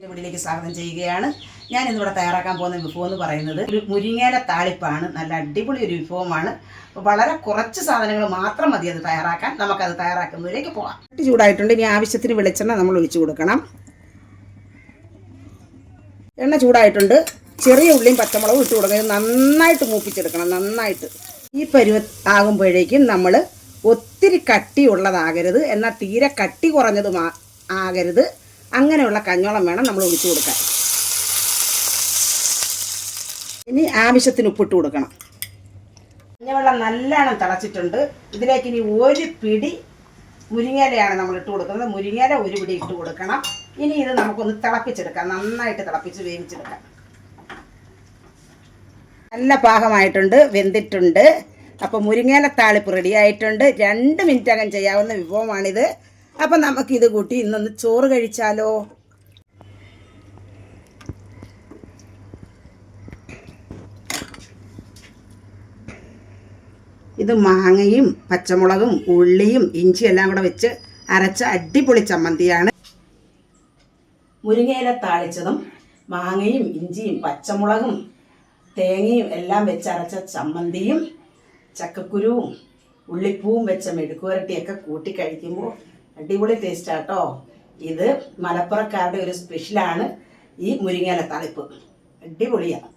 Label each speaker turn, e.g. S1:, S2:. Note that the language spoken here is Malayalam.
S1: വീട്ടിലേക്ക് സ്വാഗതം ചെയ്യുകയാണ്. ഞാൻ ഇന്നിവിടെ തയ്യാറാക്കാൻ പോകുന്ന വിഭവം എന്ന് പറയുന്നത് ഒരു മുരിങ്ങയില താളിപ്പാണ്. നല്ല അടിപൊളി ഒരു വിഭവമാണ്. അപ്പോൾ വളരെ കുറച്ച് സാധനങ്ങൾ മാത്രം മതി അത് തയ്യാറാക്കാൻ. നമുക്കത് തയ്യാറാക്കുന്നതിലേക്ക് പോകാം. ചൂടായിട്ടുണ്ട്. ഇനി ആവശ്യത്തിന് വെളിച്ചെണ്ണ നമ്മൾ ഒഴിച്ചു കൊടുക്കണം. എണ്ണ ചൂടായിട്ടുണ്ട്. ചെറിയ ഉള്ളിയും പച്ചമുളകും ഇട്ട് കൊടുക്കണം. ഇത് നന്നായിട്ട് മൂപ്പിച്ചെടുക്കണം. നന്നായിട്ട് ഈ പരുവ ആകുമ്പോഴേക്കും നമ്മൾ ഒത്തിരി കട്ടിയുള്ളതാകരുത്, എന്നാൽ തീരെ കട്ടി കുറഞ്ഞതും ആകരുത്. അങ്ങനെയുള്ള കഞ്ഞോളം വേണം നമ്മൾ ഒഴിച്ചു കൊടുക്കാൻ. ഇനി ആവശ്യത്തിന് ഉപ്പിട്ട് കൊടുക്കണം. കഞ്ഞവെള്ളം നല്ലോണം തിളച്ചിട്ടുണ്ട്. ഇതിലേക്ക് ഇനി ഒരു പിടി മുരിങ്ങയിലയാണ് നമ്മൾ ഇട്ട് കൊടുക്കുന്നത്. മുരിങ്ങയില ഒരു പിടി ഇട്ട് കൊടുക്കണം. ഇനി ഇത് നമുക്കൊന്ന് തിളപ്പിച്ചെടുക്കാം. നന്നായിട്ട് തിളപ്പിച്ച് വേവിച്ചെടുക്കാം. നല്ല പാകമായിട്ടുണ്ട്, വെന്തിട്ടുണ്ട്. അപ്പോൾ മുരിങ്ങയില താളിപ്പ് റെഡി ആയിട്ടുണ്ട്. 2 മിനിറ്റകം ചെയ്യാവുന്ന വിഭവമാണിത്. അപ്പം നമുക്കിത് കൂട്ടി ഇന്നൊന്ന് ചോറ് കഴിച്ചാലോ? ഇത് മാങ്ങയും പച്ചമുളകും ഉള്ളിയും ഇഞ്ചിയും എല്ലാം കൂടെ വെച്ച് അരച്ച അടിപൊളി ചമ്മന്തിയാണ്. മുരിങ്ങയില താളിച്ചതും മാങ്ങയും ഇഞ്ചിയും പച്ചമുളകും തേങ്ങയും എല്ലാം വെച്ച് അരച്ച ചമ്മന്തിയും ചക്കക്കുരുവും ഉള്ളിപ്പൂവും വെച്ച മെഴുക്കുവരട്ടിയൊക്കെ കൂട്ടി കഴിക്കുമ്പോൾ അടിപൊളി ടേസ്റ്റാട്ടോ. ഇത് മലപ്പുറക്കാരുടെ ഒരു സ്പെഷ്യലാണ് ഈ മുരിങ്ങയില താളിപ്പ്. അടിപൊളിയാണ്.